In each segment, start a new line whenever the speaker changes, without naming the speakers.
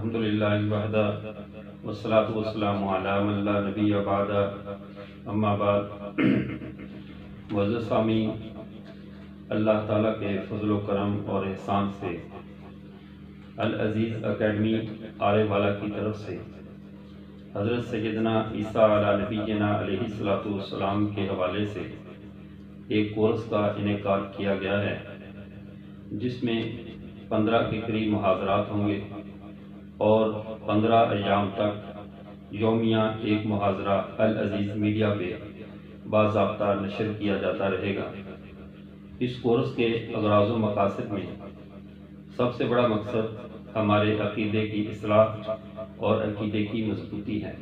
الحمدللہ وحدہ والصلاة والسلام علی من لا نبی بعد اما بعد۔ معزز سامعین، اللہ تعالیٰ کے فضل و کرم اور احسان سے العزیز اکیڈمی آرے والا کی طرف سے حضرت سیدنا عیسیٰ علی نبینا علیہ الصلوۃ والسلام کے حوالے سے ایک کورس کا انعقاد کیا گیا ہے، جس میں 15 کے قریب محاضرات ہوں گے اور 15 ایام تک یومیہ ایک محاضرہ العزیز میڈیا پہ باضابطہ نشر کیا جاتا رہے گا۔ اس کورس کے اغراض و مقاصد میں سب سے بڑا مقصد ہمارے عقیدے کی اصلاح اور عقیدے کی مضبوطی ہے۔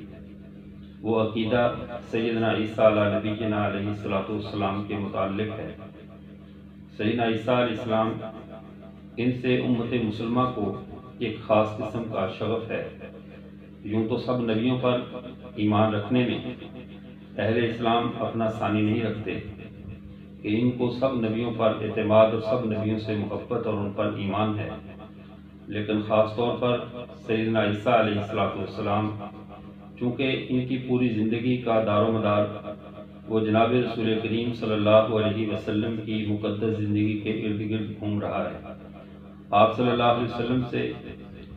وہ عقیدہ سیدنا عیسیٰ علی نبینا علیہ الصلوۃ والسلام کے متعلق ہے۔ سیدنا عیسیٰ علیہ السلام، ان سے امت مسلمہ کو ایک خاص قسم کا شغف ہے۔ یوں تو سب نبیوں پر ایمان رکھنے میں اہل اسلام اپنا ثانی نہیں رکھتے کہ ان کو سب نبیوں پر اعتماد اور سب نبیوں سے محبت اور ان پر ایمان ہے، لیکن خاص طور پر سیدنا عیسیٰ علیہ السلام، چونکہ ان کی پوری زندگی کا دار و مدار وہ جناب رسول کریم صلی اللہ علیہ وسلم کی مقدس زندگی کے ارد گرد گھوم رہا ہے۔ آپ صلی اللہ علیہ وسلم سے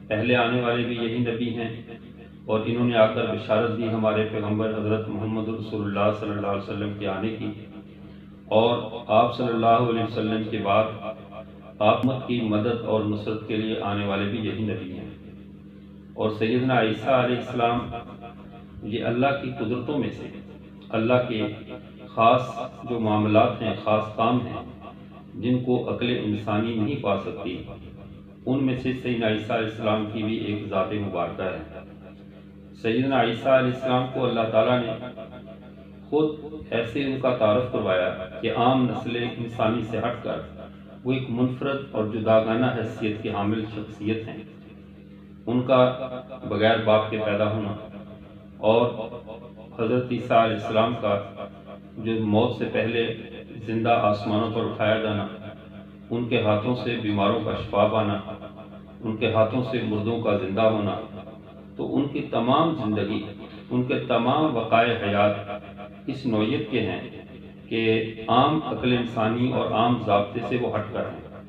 پہلے آنے والے بھی یہی نبی ہیں، اور انہوں نے آ کر بشارت دی ہمارے پیغمبر حضرت محمد رسول اللہ صلی اللہ علیہ وسلم کے آنے کی، اور آپ صلی اللہ علیہ وسلم کے بعد آپ کی مدد اور نصرت کے لیے آنے والے بھی یہی نبی ہیں۔ اور سیدنا عیسیٰ علیہ السلام یہ اللہ کی قدرتوں میں سے، اللہ کے خاص جو معاملات ہیں، خاص کام ہیں جن کو عقل انسانی نہیں پا سکتی، ان میں سے سیدنا عیسیٰ علیہ السلام کی بھی ایک ذات مبارکہ ہے۔ سیدنا عیسیٰ علیہ السلام کو اللہ تعالیٰ نے خود ایسے ان کا تعارف کروایا کہ عام نسل انسانی سے ہٹ کر وہ ایک منفرد اور جداگانہ حیثیت کے حامل شخصیت ہیں۔ ان کا بغیر باپ کے پیدا ہونا اور حضرت عیسیٰ علیہ السلام کا جو موت سے پہلے زندہ آسمانوں پر اٹھایا جانا، ان کے ہاتھوں سے بیماروں کا شفا پانا، ان کے ہاتھوں سے مردوں کا زندہ ہونا، تو ان کی تمام زندگی، ان کے تمام وقائع حیات اس نوعیت کے ہیں کہ عام عقل انسانی اور عام ضابطے سے وہ ہٹ کر ہیں،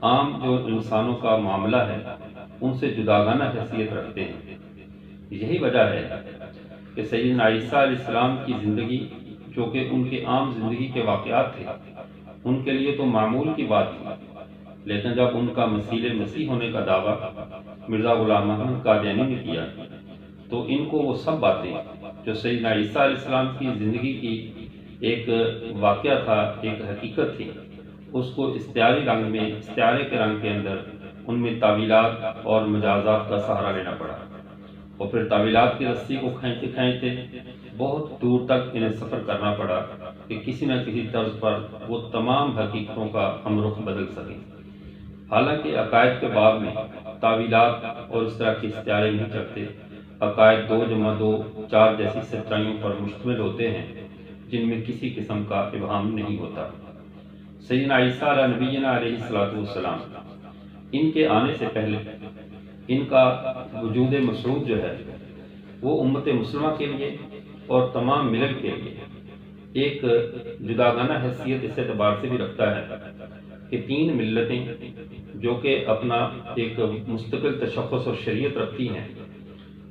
عام جو انسانوں کا معاملہ ہے ان سے جداگانہ حیثیت رکھتے ہیں۔ یہی وجہ ہے کہ سیدنا عیسیٰ علیہ السلام کی زندگی، جو کہ ان کے عام زندگی کے واقعات تھے، ان کے لیے تو معمول کی بات تھی، لیکن جب ان کا مسیح ہونے کا دعویٰ مرزا غلام احمد قادیانی نے کیا تو ان کو وہ سب باتیں جو سیدنا عیسیٰ علیہ السلام کی زندگی کی ایک واقعہ تھا، ایک حقیقت تھی، اس کو استعارے کے رنگ کے اندر ان میں تعویلات اور مجازات کا سہارا لینا پڑا، اور پھر تعویلات کی رسی کو کھینچتے کھینچتے بہت دور تک انہیں سفر کرنا پڑا کہ کسی نہ کسی طرز پر وہ تمام حقیقتوں کا ہم رخ بدل سکیں۔ حالانکہ عقائد کے باب میں تعویلات اور اس طرح کے استعارے نہیں چلتے، عقائد 2 + 2 4 جیسی سچائیوں پر مشتمل ہوتے ہیں جن میں کسی قسم کا ابہام نہیں ہوتا۔ سیدنا عیسیٰ علی نبینا علیہ الصلوۃ والسلام، ان کے آنے سے پہلے ان کا وجود مسعود جو ہے وہ امت مسلمہ کے لیے اور تمام ملل کے لیے ایک جداگانہ حیثیت اس اعتبار سے بھی رکھتا ہے کہ 3 ملتیں جو کہ اپنا ایک مستقل تشخص اور شریعت رکھتی ہیں،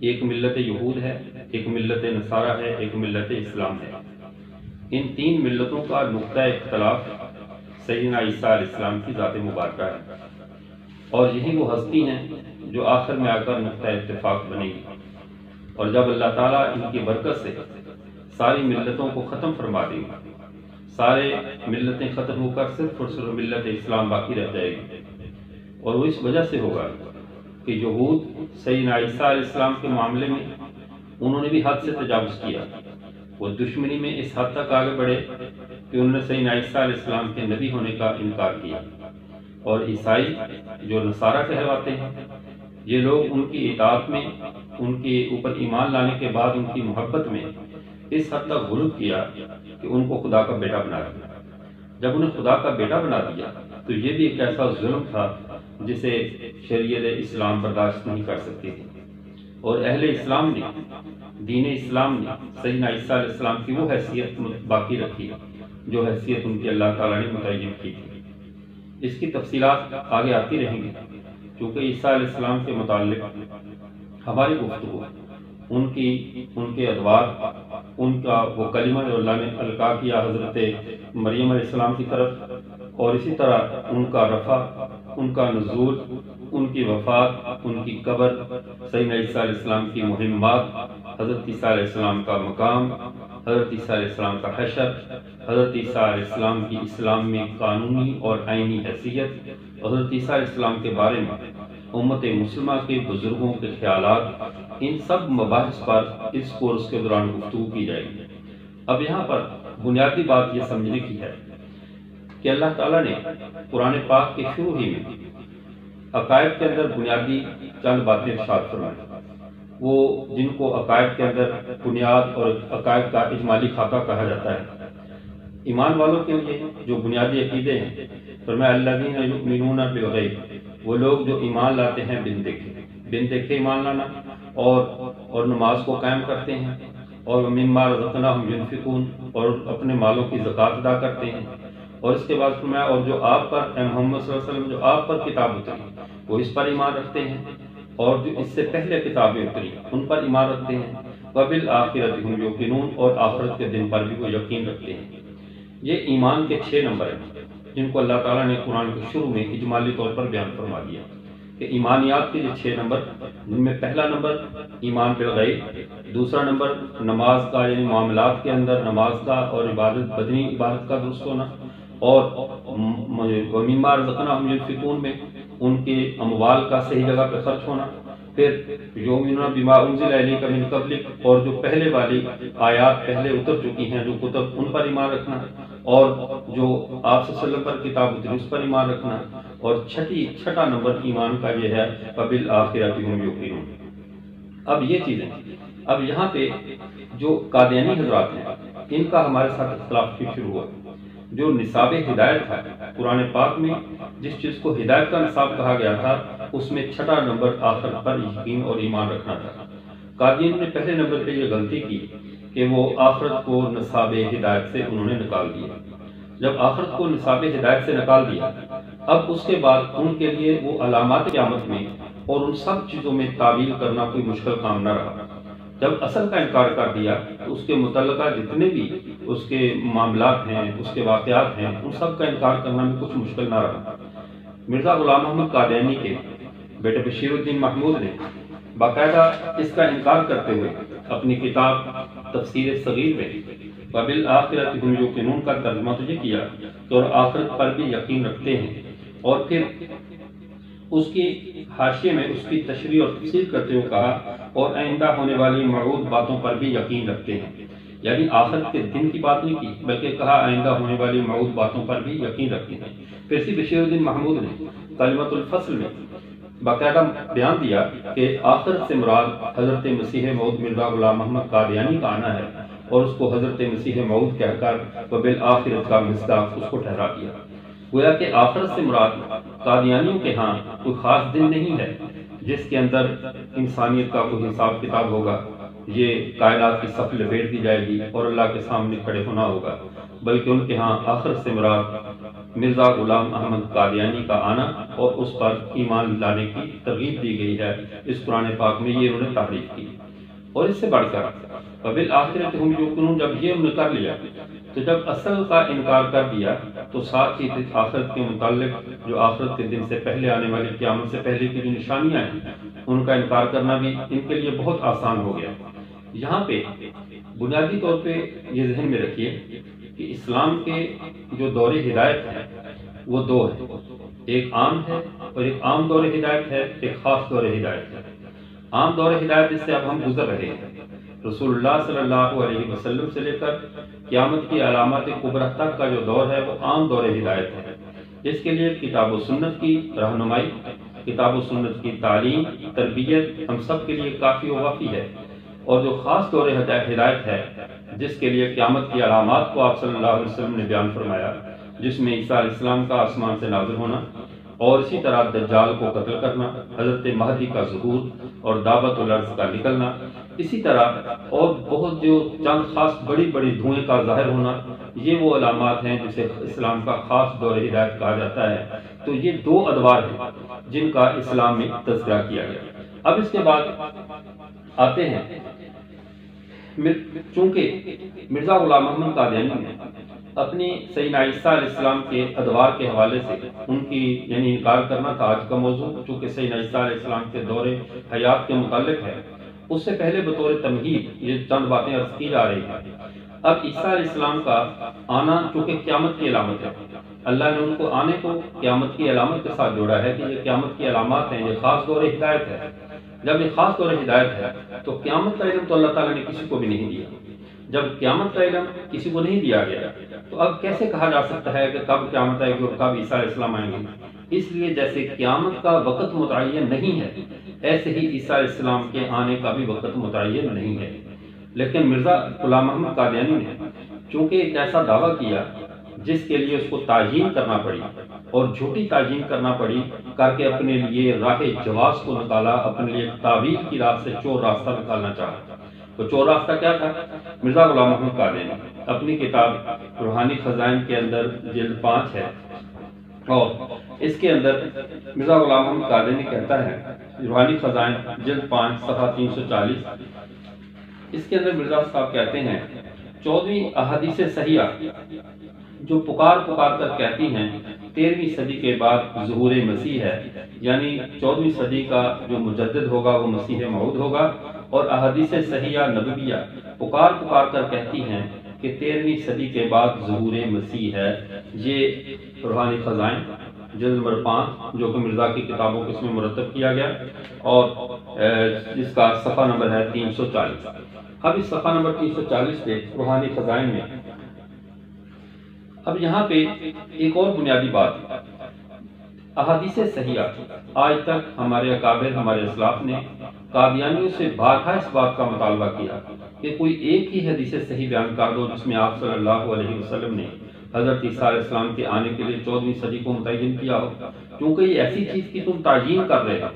ایک ملت یہود ہے، ایک ملت نصارہ ہے، ایک ملت اسلام ہے۔ ان 3 ملتوں کا نقطہ اختلاف سیدنا عیسیٰ علیہ السلام کی ذات مبارکہ ہے، اور یہی وہ ہستی ہیں جو آخر میں آ کر نقطہ اتفاق بنے گی۔ اور جب اللہ تعالیٰ ان کی برکت سے ساری ملتوں کو ختم فرما دے گا، سارے ملتیں ختم ہو کر صرف اور صرف ملت اسلام باقی رہ جائے گی، اور وہ اس وجہ سے ہوگا کہ یہود سیدنا عیسیٰ علیہ السلام کے معاملے میں انہوں نے بھی حد سے تجاوز کیا، وہ دشمنی میں اس حد تک آگے بڑھے کہ انہوں نے سیدنا عیسیٰ علیہ السلام کے نبی ہونے کا انکار کیا، اور عیسائی جو نصارہ کہلواتے ہیں، یہ لوگ ان کی اطاعت میں، ان کے اوپر ایمان لانے کے بعد ان کی محبت میں اس حد تک غلو کیا کہ ان کو خدا کا بیٹا بنا دیا۔ جب انہیں خدا کا بیٹا بنا دیا تو یہ بھی ایک ایسا ظلم تھا جسے شریعت اسلام برداشت نہیں کر سکتی تھی، اور اہل اسلام نے، دین اسلام نے سیدنا عیسیٰ علیہ السلام کی وہ حیثیت باقی رکھی جو حیثیت ان کی اللہ تعالیٰ نے متعین کی تھی۔ اس کی تفصیلات آگے آتی رہیں گی، کیونکہ عیسیٰ علیہ السلام کے متعلق ہماری گفتگو ان کے ادوار، ان کا وہ کلمہ جو اللہ نے القا کیا حضرت مریم علیہ السلام کی طرف، اور اسی طرح ان کا رفع، ان کا نزول، ان کی وفات، ان کی قبر، سیدنا عیسیٰ علیہ السلام کی مہمات، حضرت عیسیٰ علیہ السلام کا مقام، حضرت عیسیٰ علیہ السلام کا حشر، حضرت عیسیٰ علیہ السلام کی اسلام میں قانونی اور آئینی حیثیت، حضرت عیسیٰ علیہ السلام کے بارے میں امت مسلمہ کے بزرگوں کے خیالات، ان سب مباحث پر اس کورس کے دوران گفتگو کی جائے گی۔ اب یہاں پر بنیادی بات یہ سمجھنے کی ہے کہ اللہ تعالیٰ نے قرآن پاک کے شروع ہی میں عقائد کے اندر بنیادی چند باتیں ارشاد فرمائیں، وہ جن کو عقائد کے اندر بنیاد اور عقائد کا اجمالی خاکہ کہا جاتا ہے۔ ایمان والوں کے لیے جو بنیادی عقیدے ہیں، فرمایا الذین یؤمنون بالغیب، وہ لوگ جو ایمان لاتے ہیں بن دیکھے ایمان لانا، اور نماز کو قائم کرتے ہیں، اور مما رزقناہم ینفقون، اور اپنے مالوں کی زکوٰۃ ادا کرتے ہیں، اور اس کے بعد فرمایا اور جو آپ پر اے محمد صلی اللہ علیہ وسلم جو آپ پر کتاب اتری وہ اس پر ایمان رکھتے ہیں، اور جو اس سے پہلے کتابیں اتری ان پر ایمان رکھتے ہیں، وبالآخرۃ ہم یوقنون، اور آخرت کے دن پر بھی وہ یقین رکھتے ہیں۔ یہ ایمان کے 6 نمبر ہیں جن کو اللہ تعالیٰ نے قرآن کے شروع میں اجمالی طور پر بیان فرما دیا کہ ایمانیات کے یہ 6 نمبر، جن میں پہلا نمبر ایمان بالغیب، دوسرا نمبر نماز کا یعنی معاملات کے اندر نماز کا اور عبادت، بدنی عبادت کا درست ہونا، اور وَمِمَّا رَزَقْنَاهُمْ يُنْفِقُونَ میں ان کے اموال کا صحیح جگہ پہ خرچ ہونا، پھر یؤمنون بما انزل الیک من قبلک، اور جو پہلے والی آیات پہلے اتر چکی ہیں جو کتب ان پر ایمان رکھنا، اور جو آپ صلی اللہ علیہ وسلم پر کتاب اتری اس پر ایمان رکھنا، اور چھٹا نمبر ایمان کا یہ ہے وبالآخرۃ ہم یوقنون۔ اب یہ چیزیں، اب یہاں پہ جو قادیانی حضرات ہیں ان کا ہمارے ساتھ اختلاف شروع ہوا۔ جو نصاب ہدایت ہے قرآن پاک میں جس چیز کو ہدایت کا نصاب کہا گیا تھا اس میں چھٹا نمبر آخرت پر یقین اور ایمان رکھنا تھا۔ قادیانیوں نے پہلے نمبر پہ یہ غلطی کی کہ وہ آخرت کو نصاب ہدایت سے انہوں نے نکال دیا۔ جب آخرت کو نصاب ہدایت سے نکال دیا، اب اس کے بعد ان کے لیے وہ علامات قیامت میں اور ان سب چیزوں میں تعویل کرنا کوئی مشکل کام نہ رہا۔ جب اصل کا انکار کر دیا تو اس کے متعلقہ جتنے بھی اس کے معاملات ہیں، اس کے واقعات ہیں، ان سب کا انکار کرنا بھی کچھ مشکل نہ رہا۔ مرزا غلام محمد قادیانی کے بیٹے بشیر الدین محمود نے باقاعدہ اس کا انکار کرتے ہوئے اپنی کتاب تفسیر صغیر میں وبالآخرۃ ہم یوقنون کا ترجمہ تو یہ کیا کہ اور آخرت پر بھی یقین رکھتے ہیں، اور پھر اس کی حاشیے میں اس کی تشریح اور تفسیر کرتے ہوئے کہا اور آئندہ ہونے والی موعود باتوں پر بھی یقین رکھتے ہیں، یعنی آخرت کے دن کی بات نہیں کی بلکہ کہا آئندہ ہونے والی موعود باتوں پر بھی یقین رکھتے ہیں۔ پھر اسی بشیر الدین محمود نے کلمۃ الفصل میں باقاعدہ بیان دیا کہ آخرت سے مراد حضرت مسیح موعود مرزا غلام محمد قادیانی کا آنا ہے، اور اس کو حضرت مسیح موعود کہہ کر وبالآخرۃ کا مصداق اس کو ٹھہرا دیا۔ گویا کہ آخرت سے مراد قادیانیوں کے ہاں کوئی خاص دن نہیں ہے جس کے اندر انسانیت کا کوئی حساب کتاب ہوگا، یہ کائنات کی صف لپیٹ دی جائے گی اور اللہ کے سامنے کھڑے ہونا ہوگا، بلکہ ان کے ہاں آخرت سے مراد مرزا غلام احمد قادیانی کا آنا اور اس پر ایمان لانے کی ترغیب دی گئی ہے۔ اس قرآن پاک میں یہ انہوں نے تعریف کی۔ اور اس سے بڑھ کر وبالآخرۃ ہم یوقنون جب یہ انہوں نے کر لیا تو جب اصل کا انکار کر دیا تو ساتھ ہی آخرت کے متعلق جو آخرت کے دن سے پہلے آنے والی قیامت سے پہلے کی جو نشانیاں ہیں ان کا انکار کرنا بھی ان کے لیے بہت آسان ہو گیا۔ یہاں پہ بنیادی طور پہ یہ ذہن میں رکھیے کہ اسلام کے جو دور ہدایت ہیں وہ 2 ہیں، ایک عام ہے اور ایک عام دور ہدایت ہے، ایک خاص دور ہدایت ہے۔ عام دور ہدایت جس سے اب ہم گزر رہے ہیں، رسول اللہ صلی اللہ علیہ وسلم سے لے کر قیامت کی علامات کبریٰ تک کا جو دور ہے وہ عام دور ہدایت ہے۔ اس کے لیے کتاب و سنت کی رہنمائی، کتاب و سنت کی تعلیم، تربیت ہم سب کے لیے کافی و وافی ہے۔ اور جو خاص دور ہدایت ہے جس کے لیے قیامت کی علامات کو آپ صلی اللہ علیہ وسلم نے بیان فرمایا، جس میں عیسیٰ علیہ السلام کا آسمان سے نازل ہونا، اور اسی طرح دجال کو قتل کرنا، حضرت مہدی کا ظہور اور دعوت الارض کا نکلنا، اسی طرح اور بہت جو چند خاص بڑی بڑی دھوئیں کا ظاہر ہونا، یہ وہ علامات ہیں جسے اسلام کا خاص دور ہدایت کہا جاتا ہے۔ تو یہ 2 ادوار ہیں جن کا اسلام میں تذکرہ کیا گیا۔ اب اس کے بعد آتے ہیں، چونکہ مرزا غلام محمد قادیانی نے اپنی سیدنا عیسیٰ علیہ السلام کے ادوار کے حوالے سے ان کی یعنی انکار کرنا تھا آج کا موضوع، چونکہ سیدنا عیسیٰ علیہ السلام کے دور حیات کے متعلق ہے۔ اس سے پہلے بطور تمہید یہ چند باتیں عرض کی جا رہی ہیں۔ اب عیسیٰ علیہ السلام کا آنا چونکہ قیامت کی علامت ہے، اللہ نے ان کو آنے کو قیامت کی علامت کے ساتھ جوڑا ہے کہ یہ قیامت کی علامات ہیں، یہ خاص دور ہدایت ہے۔ جب یہ خاص دور ہدایت ہے تو قیامت کا علم تو اللہ تعالیٰ نے کسی کو بھی نہیں دیا۔ جب قیامت کا علم کسی کو نہیں دیا گیا تو اب کیسے کہا جا سکتا ہے کہ کب قیامت آئے گی اور کب عیسیٰ علیہ السلام آئیں گے؟ اس لیے جیسے قیامت کا وقت متعین نہیں ہے، ایسے ہی عیسیٰ علیہ السلام کے آنے کا بھی وقت متعین نہیں ہے۔ لیکن مرزا غلام محمد قادیانی نے چونکہ ایک ایسا دعویٰ کیا جس کے لیے اس کو تعیین کرنا پڑی اور جھوٹی تعیین کرنا پڑی کر کے اپنے لیے راہ جواز کو نکالا، اپنے لیے تعویل کی راہ سے چور راستہ نکالنا چاہا۔ تو چور راستہ کیا تھا؟ مرزا غلام محمد قادیانی اپنی کتاب روحانی خزائن کے اندر جلد 5 ہے، اور اس کے اندر مرزا غلام محمد قادیانی کہتا ہے، روحانی خزائن جلد 5 صفحہ 340، اس کے اندر مرزا صاحب کہتے ہیں 14ویں احادیث صحیحہ جو پکار کر کہتی ہیں 13ویں صدی کے بعد ظہور مسیح ہے، یعنی 14ویں صدی کا جو مجدد ہوگا وہ مسیح موعود ہوگا، اور احادیث صحیحہ نبویہ پکار کر کہتی ہیں کہ 13ویں صدی کے بعد ظہور مسیح ہے۔ یہ روحانی خزائن جلد نمبر 5 جو کہ مرزا کی کتابوں کے اس میں مرتب کیا گیا، اور جس کا صفحہ نمبر ہے 340۔ اب اس صفحہ نمبر 340 پہ روحانی خزائن میں اب یہاں پہ ایک اور بنیادی بات، احادیث صحیحہ آج تک ہمارے اکابر ہمارے اسلاف نے قادیانیوں سے بارہا اس بات کا مطالبہ کیا کہ کوئی ایک ہی حدیث صحیح بیان کر دو جس میں آپ صلی اللہ علیہ وسلم نے حضرت عیسیٰ علیہ السلام کے آنے کے لیے 14ویں صدی کو متعین کیا ہو، کیونکہ یہ ایسی چیز کی تم تعیین کر رہے ہو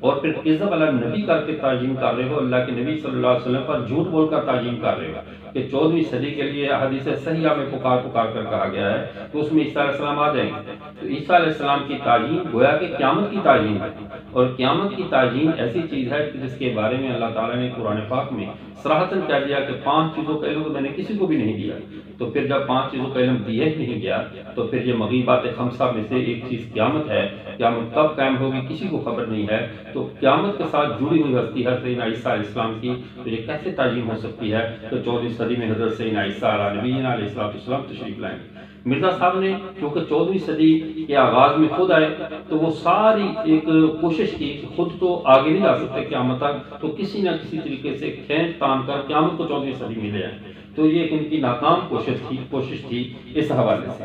اور پھر کذب علی نبی کر کے تعیین کر رہے ہو، اللہ کے نبی صلی اللہ علیہ وسلم پر جھوٹ بول کر تعیین کر رہے ہو کہ 14ویں صدی کے لیے حدیث صحیحہ میں پکار کر کہا گیا ہے تو اس میں عیسیٰ علیہ السلام آ جائیں گے۔ تو عیسیٰ علیہ السلام کی تعیین گویا کہ قیامت کی تعیین ہے، اور قیامت کی تعیین ایسی چیز ہے جس کے بارے میں اللہ تعالیٰ نے قرآن پاک میں صراحتاً کہہ دیا کہ 5 چیزوں کا علم تو میں نے کسی کو بھی نہیں دیا۔ تو پھر جب 5 چیزوں کا علم دیا ہی نہیں گیا تو پھر یہ مغیبات 5 میں سے ایک چیز قیامت ہے، قیامت کب قائم ہوگی کسی کو خبر نہیں ہے۔ تو قیامت کے ساتھ جڑی ہوئی ہستی ہے سیدنا عیسیٰ علیہ السلام کی، تو یہ کیسے تعیین ہو سکتی ہے؟ تو 14ویں صدی میں حضرت سیدنا عیسیٰ علیہ نبینا علیہ السلام تشریف لائیں گے۔ مرزا صاحب نے کیونکہ 14ویں صدی کے آغاز میں خود آئے تو وہ ساری ایک کوشش کی، خود تو آگے نہیں جا سکتے قیامت تک، تو کسی نہ کسی طریقے سے کھینچ تان کر قیامت کو 14ویں صدی میں لے آئے۔ تو یہ ان کی ناکام کوشش تھی اس حوالے سے۔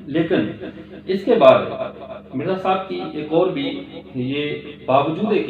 لیکن اس کے بعد مرزا صاحب کی ایک اور بھی یہ باوجود ہے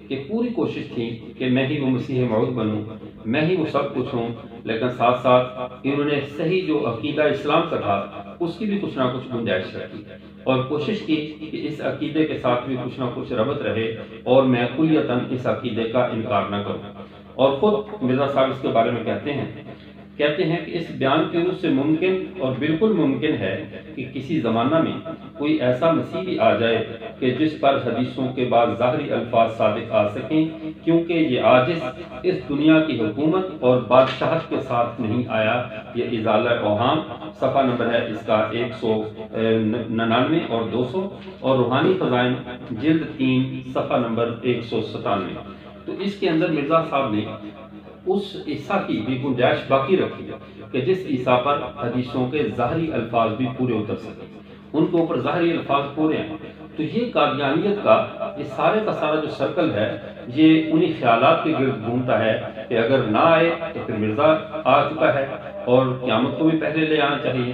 کہ پوری کوشش تھی کہ میں ہی وہ مسیح موعود بنوں، میں ہی وہ سب کچھ ہوں، لیکن ساتھ ساتھ انہوں نے صحیح جو عقیدہ اسلام کا تھا اس کی بھی کچھ نہ کچھ گنجائش رکھی اور کوشش کی کہ اس عقیدے کے ساتھ بھی کچھ نہ کچھ ربط رہے اور میں کلیتاً اس عقیدے کا انکار نہ کروں۔ اور خود مرزا صاحب اس کے بارے میں کہتے ہیں کہ اس بیان کی روح سے ممکن اور بالکل ممکن ہے کہ کسی زمانہ میں کوئی ایسا مسیح بھی آ جائے کہ جس پر حدیثوں کے بعد ظاہری الفاظ صادق آ سکیں، کیونکہ یہ عاجز اس دنیا کی حکومت اور بادشاہت کے ساتھ نہیں آیا۔ یہ ازالہ اوہام صفحہ نمبر ہے اس کا 199 اور 200، اور روحانی خزائن جلد 3 صفحہ نمبر 197۔ تو اس کے اندر مرزا صاحب نے اس عیسیٰ کی بھی گنجائش باقی رکھی کہ جس عیسیٰ پر حدیثوں کے ظاہری الفاظ بھی پورے اتر سکیں، ان کے اوپر ظاہری الفاظ پورے ہیں۔ تو یہ قادیانیت کا یہ سارے کا سارا جو سرکل ہے یہ انہی خیالات کے گرد گھومتا ہے کہ اگر نہ آئے تو پھر مرزا آ چکا ہے اور قیامت کو بھی پہلے لے آنا چاہیے،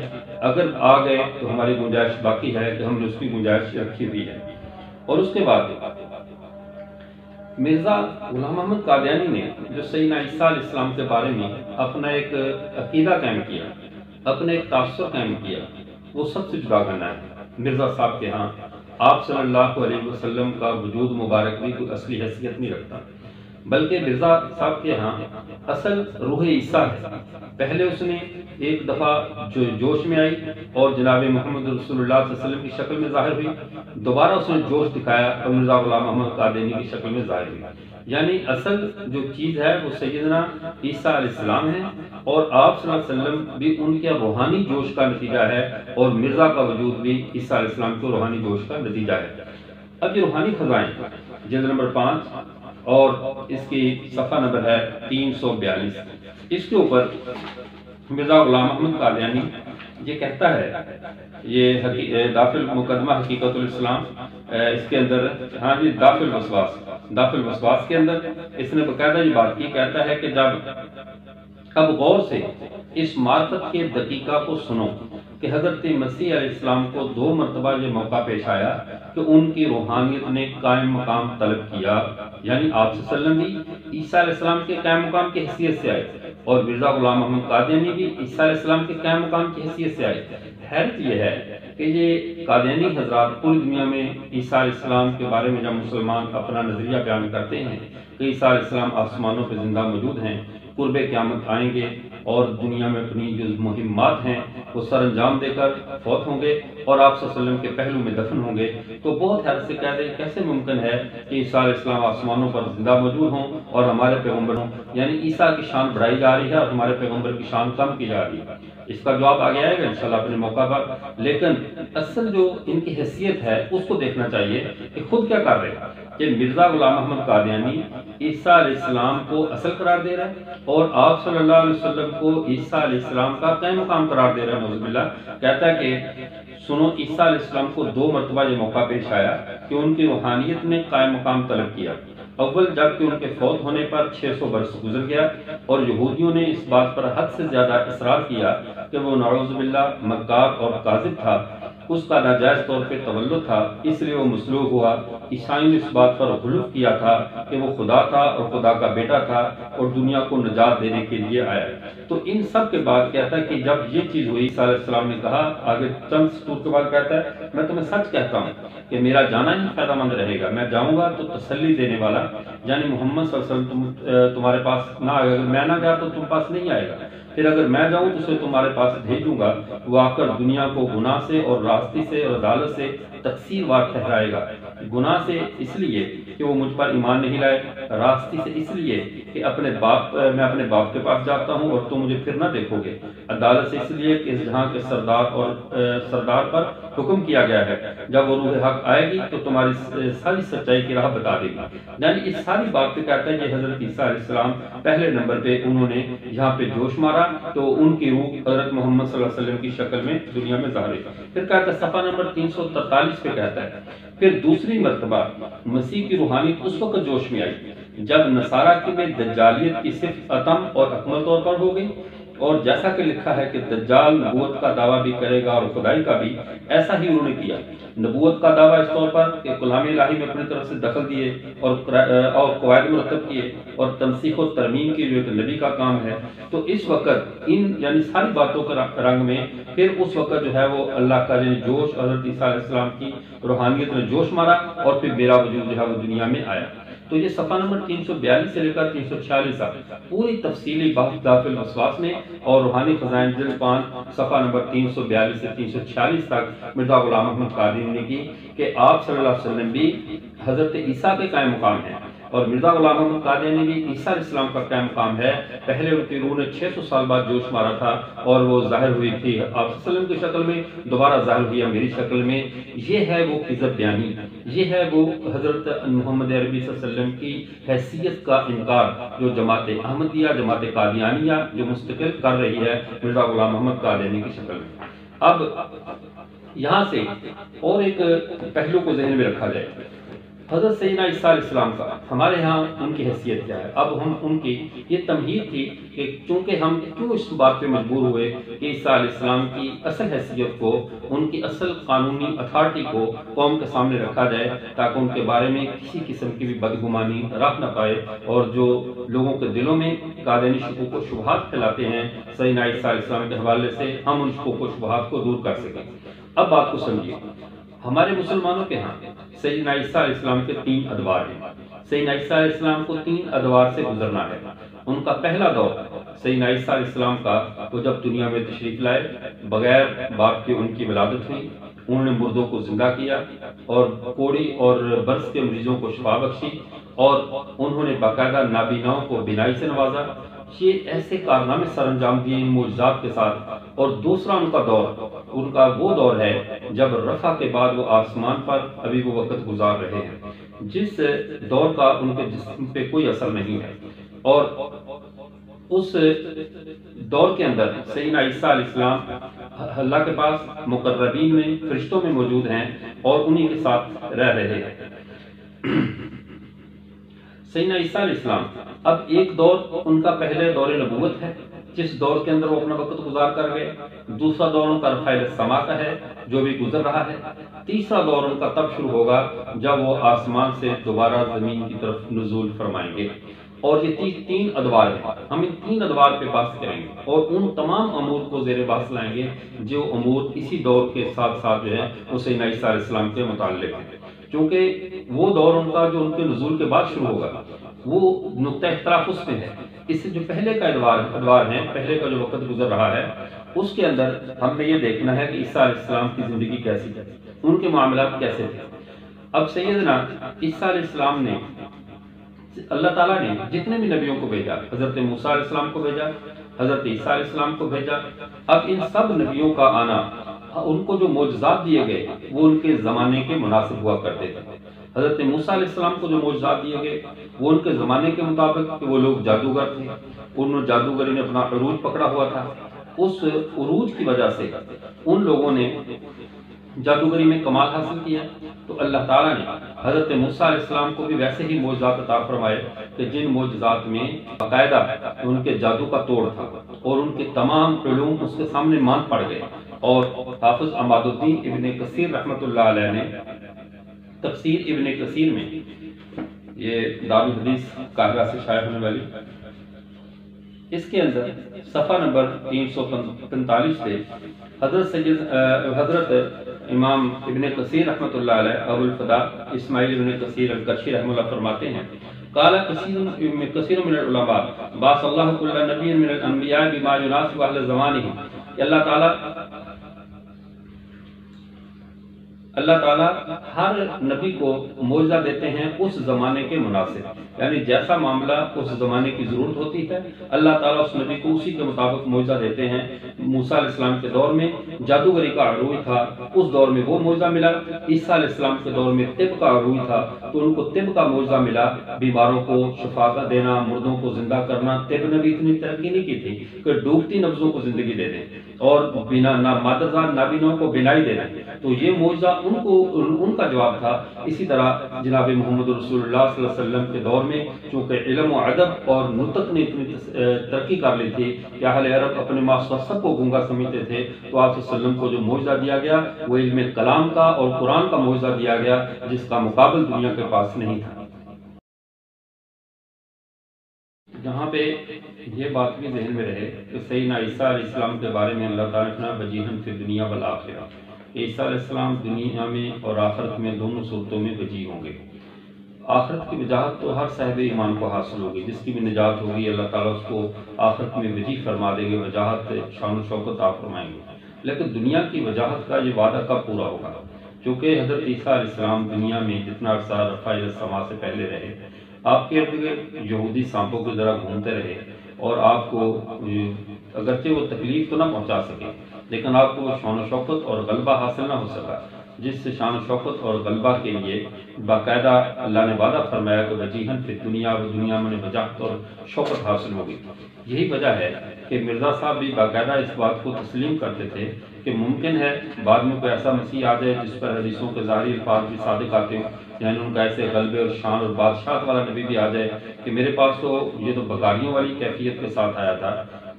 اگر آ گئے تو ہماری گنجائش باقی ہے کہ ہم نے اس کی گنجائش رکھی ہوئی ہے۔ اور اس کے بعد مرزا غلام محمد قادیانی نے جو سیدنا عیسیٰ علیہ السلام کے بارے میں اپنا ایک عقیدہ قائم کیا، اپنا ایک تاثر قائم کیا، وہ سب سے جدا کرنا ہے۔ مرزا صاحب کے ہاں آپ صلی اللہ علیہ وسلم کا وجود مبارک بھی کوئی اصلی حیثیت نہیں رکھتا، بلکہ مرزا صاحب کے ہاں اصل روح عیسیٰ ہے۔ پہلے اس نے ایک دفعہ جو جوش میں آئی اور جناب محمد رسول اللہ صلی اللہ علیہ وسلم کی شکل میں ظاہر ہوئی، دوبارہ اس نے جوش دکھایا اور مرزا غلام محمد قادیانی کی شکل میں ظاہر ہوئی۔ یعنی اصل جو چیز ہے وہ سیدنا عیسیٰ علیہ السلام ہے، اور آپ صلی اللہ علیہ وسلم بھی ان کے روحانی جوش کا نتیجہ ہے، اور مرزا کا وجود بھی عیسیٰ علیہ السلام کے روحانی جوش کا نتیجہ ہے۔ اب یہ روحانی خزائن جلد نمبر 5 اور اس کی صفحہ نمبر ہے 342، اس کے اوپر مرزا غلام احمد قادیانی یہ کہتا ہے، یہ دافع المقدمہ حقیقت الاسلام اس کے اندر، ہاں جی، دافع الوسواس کے اندر اس نے باقاعدہ یہ بات کی، کہتا ہے کہ اب غور سے اس معرفت کے دقیقہ کو سنو کہ حضرت مسیح علیہ السلام کو 2 مرتبہ یہ موقع پیش آیا کہ ان کی روحانیت نے قائم مقام طلب کیا، یعنی آپ صلی اللہ علیہ وسلم بھی عیسیٰ علیہ السلام کے قائم مقام کی حیثیت سے آئے، اور مرزا غلام محمد قادیانی بھی عیسیٰ علیہ السلام کے قائم مقام کی حیثیت سے آئے۔ حیرت یہ ہے کہ یہ قادیانی حضرات پوری دنیا میں عیسیٰ علیہ السلام کے بارے میں جب مسلمان اپنا نظریہ بیان کرتے ہیں کہ عیسیٰ علیہ السلام آسمانوں پہ زندہ موجود ہیں، قرب قیامت آئیں گے اور دنیا میں اپنی جو مہمات ہیں وہ سر انجام دے کر فوت ہوں گے اور آپ صلی اللہ علیہ وسلم کے پہلو میں دفن ہوں گے، تو بہت حیرت سے کہتے ہیں کیسے ممکن ہے کہ عیسیٰ علیہ السلام آسمانوں پر زندہ موجود ہوں اور ہمارے پیغمبر ہوں، یعنی عیسیٰ کی شان بڑھائی جا رہی ہے اور ہمارے پیغمبر کی شان کم کی جا رہی ہے۔ اس کا جواب آگے آئے گا انشاءاللہ اپنے موقع پر، لیکن اصل جو ان کی حیثیت ہے اس کو دیکھنا چاہیے کہ خود کیا کر رہے ہیں کہ مرزا غلام احمد قادیانی عیسیٰ علیہ السلام کو اصل قرار دے رہا ہے اور آپ صلی اللہ علیہ وسلم کو عیسیٰ علیہ السلام کا قائم مقام قرار دے رہا ہے۔ نعوذ باللہ، کہتا ہے کہ سنو، عیسیٰ علیہ السلام کو 2 مرتبہ یہ موقع پیش آیا کہ ان کی روحانیت نے قائم مقام طلب کیا۔ اول جب کہ ان کے فوت ہونے پر 600 برس گزر گیا اور یہودیوں نے اس بات پر حد سے زیادہ اصرار کیا کہ وہ نعوذ باللہ مکار اور کاذب تھا، اس کا ناجائز طور پہ تولد تھا، اس لیے وہ مسلوب ہوا۔ عیسائیوں نے اس بات پر غلو کیا تھا کہ وہ خدا تھا اور خدا کا بیٹا تھا اور دنیا کو نجات دینے کے لیے آیا۔ تو ان سب کے بعد کہتا ہے کہ جب یہ چیز ہوئی، عیسیٰ علیہ السلام نے کہا، آگے چند سطور کے بعد کہتا ہے، میں تمہیں سچ کہتا ہوں کہ میرا جانا ہی فائدہ مند رہے گا، میں جاؤں گا تو تسلی دینے والا یعنی محمد صلی اللہ علیہ وسلم تمہارے پاس نہ آئے گا، اگر میں نہ گیا تو تم پاس نہیں آئے گا، پھر اگر میں جاؤں تو اسے تمہارے پاس بھیجوں گا، وہ آ کر دنیا کو گناہ سے اور راستی سے اور عدالت سے تقسیر وار ٹھہرائے گا۔ گناہ سے اس لیے کہ وہ مجھ پر ایمان نہیں لائے، راستی سے اس لیے کہ میں اپنے باپ کے پاس جاتا ہوں اور تم مجھے پھر نہ دیکھو گے، عدالت سے اس لیے کہ اس جہاں کے سردار پر حکم کیا گیا ہے، جب وہ روح حق آئے گی تو تمہاری ساری سچائی کی راہ بتا دے گی۔ یعنی اس ساری بات پہ کہتا ہے کہ حضرت عیسیٰ علیہ السلام پہلے نمبر پہ انہوں نے یہاں پہ جوش مارا تو ان کی روح حضرت محمد صلی اللہ علیہ وسلم کی شکل میں دنیا میں ظاہر ہوئی۔ پھر کہتا ہے صفحہ نمبر 343 پہ کہتا ہے، پھر دوسری مرتبہ مسیح کی روحانیت اس وقت جوش میں آئی جب نصارہ کی میں دجالیت کی صرف اتم اور اکمل طور پر ہو گئی، اور جیسا کہ لکھا ہے کہ دجال نبوت کا دعویٰ بھی کرے گا اور خدائی کا بھی، ایسا ہی انہوں نے کیا۔ نبوت کا دعویٰ اس طور پر کہ کلام الہی میں اپنی طرف سے دخل دیے اور قواعد مرتب کیے اور تنسیخ و ترمیم کی جو ایک نبی کا کام ہے، تو اس وقت ان یعنی ساری باتوں کے رنگ میں پھر اس وقت جو ہے وہ اللہ کا یعنی جوش، حضرت عیسیٰ علیہ السلام کی روحانیت نے جوش مارا اور پھر میرا وجود جو ہے وہ دنیا میں آیا۔ تو یہ صفحہ نمبر 342 سے لے کر 346 تک پوری تفصیلی بحث دافع الوسواس میں اور روحانی خزائن جلد 5 صفحہ نمبر 342 سے 346 تک مرزا غلام احمد قادیانی نے کی کہ آپ صلی اللہ علیہ وسلم بھی حضرت عیسیٰ کے قائم مقام ہیں اور مرزا غلام احمد قادیانی بھی عیسیٰ علیہ السلام کا قائم مقام ہے۔ پہلے ان کی روح نے 600 سال بعد جوش مارا تھا اور وہ ظاہر ہوئی تھی آپ صلی اللہ علیہ وسلم کی شکل میں، دوبارہ ظاہر ہوئی ہے میری شکل میں۔ یہ ہے وہ کذب بیانی، یہ ہے وہ حضرت محمد عربی صلی اللہ علیہ وسلم کی حیثیت کا انکار جو جماعت احمدیہ، جماعت قادیانیہ جو مستقل کر رہی ہے مرزا غلام محمد قادیانی کی شکل میں۔ اب یہاں سے اور ایک پہلو کو ذہن میں رکھا جائے حضرت سیدنا عیسیٰ علیہ السلام کا ہمارے ہاں ان کی حیثیت کیا ہے؟ اب ہم ان کی یہ تمہید تھی کہ چونکہ ہم کیوں اس بات پہ مجبور ہوئے کہ عیسیٰ علیہ السلام کی اصل حیثیت کو، ان کی اصل قانونی اتھارٹی کو قوم کے سامنے رکھا جائے، تاکہ ان کے بارے میں کسی قسم کی بھی بدگمانی رکھ نہ پائے، اور جو لوگوں کے دلوں میں قادیانی شکوک و شبہات پھیلاتے ہیں سیدنا عیسیٰ علیہ السلام کے حوالے سے، ہم ان شکوک و شبہات کو دور کر سکیں۔ اب بات کو سمجھیے، ہمارے مسلمانوں کے ہاں سیدنا عیسیٰ علیہ السلام کے 3 ادوار ہیں۔ سیدنا عیسیٰ علیہ السلام کو 3 ادوار سے گزرنا ہے۔ ان کا پہلا دور سیدنا عیسیٰ علیہ السلام کا، وہ جب دنیا میں تشریف لائے، بغیر باپ کے ان کی ولادت ہوئی، انہوں نے مردوں کو زندہ کیا اور کوڑی اور برس کے مریضوں کو شفا بخشی، اور انہوں نے باقاعدہ نابیناؤں کو بینائی سے نوازا۔ یہ ایسے کارنامے سر انجام دیے ان معجزات کے ساتھ۔ اور دوسرا ان کا دور، ان کا وہ دور ہے جب رفع کے بعد وہ آسمان پر ابھی وہ وقت گزار رہے ہیں، جس دور کا ان کے جسم پہ کوئی اثر نہیں ہے۔ اور اس دور کے اندر سیدنا عیسیٰ علیہ السلام اللہ کے پاس مقربین میں، فرشتوں میں موجود ہیں اور انہی کے ساتھ رہ رہے ہیں۔ سیدنا عیسیٰ علیہ السلام اب ایک دور ان کا پہلے دور نبوت ہے، جس دور کے اندر وہ اپنا وقت گزار کر گئے۔ دوسرا دور ان کا رفع السماء کا ہے، جو بھی گزر رہا ہے۔ تیسرا دور ان کا تب شروع ہوگا جب وہ آسمان سے دوبارہ زمین کی طرف نزول فرمائیں گے۔ اور یہ 3 ادوار ہیں، ہم ان 3 ادوار پہ بحث کریں گے اور ان تمام امور کو زیر بحث لائیں گے جو امور اسی دور کے ساتھ ساتھ جو ہے وہ سیدنا عیسیٰ علیہ السلام کے متعلق ہیں، کیونکہ وہ دور ان کا جو ان کے نزول کے بعد شروع ہوگا وہ نقطہ اختلاف اس میں ہے۔ اس سے جو پہلے کا ادوار ہے، پہلے کا جو وقت گزر رہا ہے، اس کے اندر ہم نے یہ دیکھنا ہے کہ عیسیٰ علیہ السلام کی زندگی کیسی تھی، ان کے معاملات کیسے تھے۔ اب سیدنا عیسیٰ علیہ السلام نے، اللہ تعالیٰ نے جتنے بھی نبیوں کو بھیجا، حضرت موسیٰ علیہ السلام کو بھیجا، حضرت عیسیٰ علیہ السلام کو بھیجا، اب ان سب نبیوں کا آنا، ان کو جو معجزات دیے گئے وہ ان کے زمانے کے مناسب ہوا کرتے تھے۔ حضرت موسیٰ علیہ السلام کو جو معجزات دیے گئے وہ ان کے زمانے کے مطابق، کہ وہ لوگ جادوگر تھے، ان جادوگری نے اپنا عروج پکڑا ہوا تھا، اس عروج کی وجہ سے ان لوگوں نے جادوگری میں کمال حاصل کیا، تو اللہ تعالیٰ نے حضرت موسیٰ علیہ السلام کو بھی ویسے ہی معجزات عطا فرمائے کہ جن معجزات میں باقاعدہ ان کے جادو کا توڑ تھا اور ان کے تمام علوم اس کے سامنے مان پڑ گئے۔ اور حافظ عماد الدین ابن کثیر رحمۃ اللہ علیہ نے تفسیر ابن کثیر میں، یہ دارالحدیث قاہرہ سے شائع ہونے والی، اس کے اندر صفحہ نمبر 345 سے حضرت امام ابن کثیر رحمۃ اللہ علیہ، ابو الفدا اسماعیل ابن کثیر الکرشی رحمہ اللہ فرماتے ہیں، قال کثیر من العلماء بعث اللہ کل نبی من الانبیاء بما یناسب اہل زمانہ۔ اللہ تعالیٰ ہر نبی کو معجزہ دیتے ہیں اس زمانے کے مناسب، یعنی جیسا معاملہ اس زمانے کی ضرورت ہوتی ہے اللہ تعالیٰ اس نبی کو اسی کے مطابق معجزہ دیتے ہیں۔ موسیٰ علیہ السلام کے دور میں جادوگری کا عروج تھا، اس دور میں وہ معجزہ ملا۔ عیسیٰ علیہ السلام کے دور میں طب کا عروج تھا تو ان کو طب کا معجزہ ملا، بیماروں کو شفا دینا، مردوں کو زندہ کرنا۔ طب نے بھی اتنی ترقی نہیں کی تھی کہ ڈوبتی نبضوں کو زندگی دے دیں اور مادرزاد نابینوں کو بینائی دے دیں، تو یہ معجزہ ان کا جواب تھا۔ اسی طرح جناب محمد رسول اللہ صلی اللہ علیہ وسلم کے دور میں چونکہ علم و ادب اور نطق نے اتنی ترقی کر لی تھی کہ اہل عرب اپنے ماسوسب کو گونگا سمجھتے تھے، تو آپ صلی اللہ علیہ وسلم کو جو معجزہ دیا گیا وہ علم کلام کا اور قرآن کا معجزہ دیا گیا، جس کا مقابل دنیا کے پاس نہیں تھا۔ جہاں پہ یہ بات بھی ذہن میں رہے کہ سیدنا عیسیٰ علیہ السلام کے بارے میں اللہ تعالیٰ نے وجیہن فی الدنیا والآخرہ، عیسیٰ علیہ السلام دنیا میں اور آخرت میں دونوں صورتوں میں وجیح ہوں گے۔ آخرت کی وجاہت تو ہر صاحب ایمان کو حاصل ہوگی، جس کی بھی نجات ہوگی اللہ تعالیٰ اس کو آخرت میں وجیح فرما دیں گے، وجاہت شان و شوکت عطا فرمائیں گے۔ لیکن دنیا کی وجاہت کا یہ وعدہ کب پورا ہوگا؟ چونکہ حضرت عیسیٰ علیہ السلام دنیا میں جتنا عرصہ رفع السماء سے پہلے رہے، آپ کے ارد گرد یہودی سانپوں کی طرح گھومتے رہے اور آپ کو اگرچہ وہ تکلیف تو نہ پہنچا سکے لیکن آپ کو شان و شوکت اور غلبہ حاصل نہ ہو سکا۔ جس شان و شوکت اور غلبہ کے لیے باقاعدہ اللہ نے وعدہ فرمایا کہ وجیہن فی دنیا و دنیا میں وجاہت اور شوکت حاصل ہوگی۔ یہی وجہ ہے کہ مرزا صاحب بھی باقاعدہ اس بات کو تسلیم کرتے تھے کہ ممکن ہے بعد میں کوئی ایسا مسیح آ جائے جس پر حدیثوں کے ظاہری الفاظ بھی صادق آتے ہوں، یعنی ان کا ایسے غلبے اور شان اور بادشاہت والا نبی بھی آ جائے کہ میرے پاس تو یہ تو بگاڑیوں والی کیفیت کے ساتھ آیا تھا